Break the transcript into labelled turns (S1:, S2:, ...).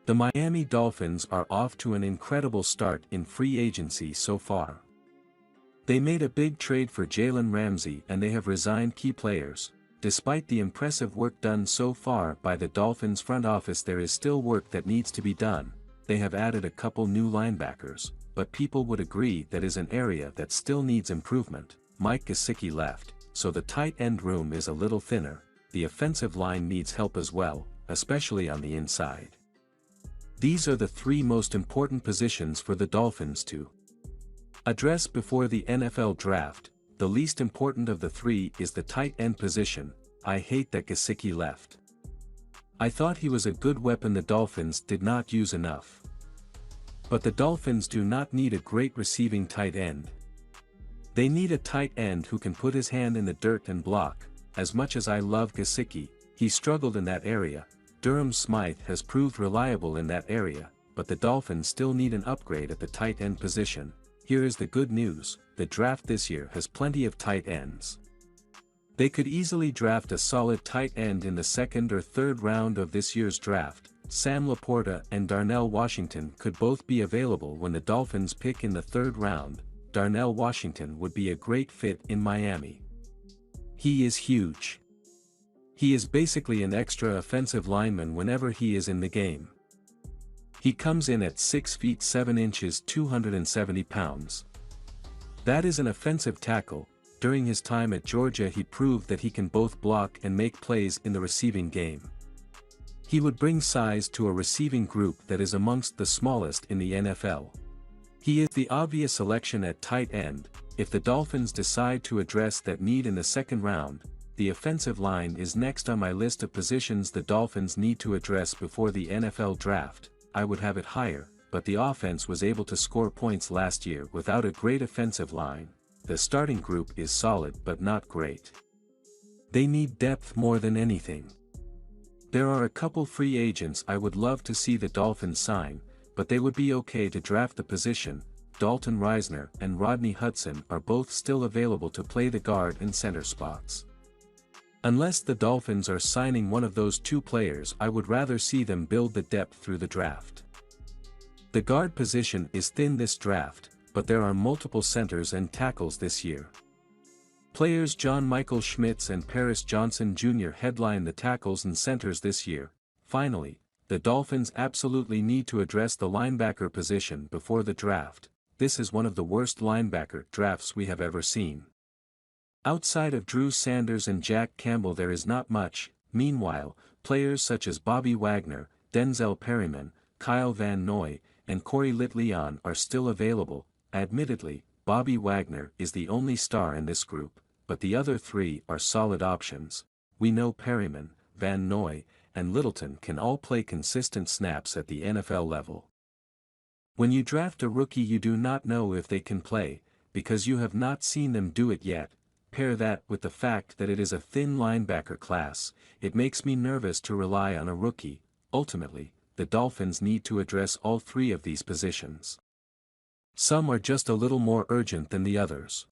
S1: The Miami Dolphins are off to an incredible start in free agency so far. They made a big trade for Jalen Ramsey and they have resigned key players. Despite the impressive work done so far by the Dolphins front office, there is still work that needs to be done. They have added a couple new linebackers, but people would agree that is an area that still needs improvement. Mike Gesicki left, so the tight end room is a little thinner. The offensive line needs help as well, especially on the inside. These are the three most important positions for the Dolphins to address before the NFL draft. The least important of the three is the tight end position. I hate that Gesicki left. I thought he was a good weapon the Dolphins did not use enough. But the Dolphins do not need a great receiving tight end. They need a tight end who can put his hand in the dirt and block. As much as I love Gesicki, he struggled in that area. Durham Smythe has proved reliable in that area, but the Dolphins still need an upgrade at the tight end position. Here is the good news: the draft this year has plenty of tight ends. They could easily draft a solid tight end in the second or third round of this year's draft. Sam Laporta and Darnell Washington could both be available when the Dolphins pick in the third round. Darnell Washington would be a great fit in Miami. He is huge. He is basically an extra offensive lineman whenever he is in the game. He comes in at 6 feet 7 inches 270 pounds. That is an offensive tackle. During his time at Georgia he proved that he can both block and make plays in the receiving game. He would bring size to a receiving group that is amongst the smallest in the NFL. He is the obvious selection at tight end. If the Dolphins decide to address that need in the second round, the offensive line is next on my list of positions the Dolphins need to address before the NFL draft. I would have it higher, but the offense was able to score points last year without a great offensive line. The starting group is solid but not great. They need depth more than anything. There are a couple free agents I would love to see the Dolphins sign, but they would be okay to draft the position. Dalton Risner and Rodney Hudson are both still available to play the guard and center spots. Unless the Dolphins are signing one of those two players, I would rather see them build the depth through the draft. The guard position is thin this draft, but there are multiple centers and tackles this year. Players John Michael Schmitz and Paris Johnson Jr. headline the tackles and centers this year. Finally, the Dolphins absolutely need to address the linebacker position before the draft. This is one of the worst linebacker drafts we have ever seen. Outside of Drew Sanders and Jack Campbell there is not much. Meanwhile, players such as Bobby Wagner, Denzel Perryman, Kyle Van Noy, and Corey Littleton are still available. Admittedly, Bobby Wagner is the only star in this group, but the other three are solid options. We know Perryman, Van Noy, and Littleton can all play consistent snaps at the NFL level. When you draft a rookie you do not know if they can play, because you have not seen them do it yet. Pair that with the fact that it is a thin linebacker class, it makes me nervous to rely on a rookie. Ultimately, the Dolphins need to address all three of these positions. Some are just a little more urgent than the others.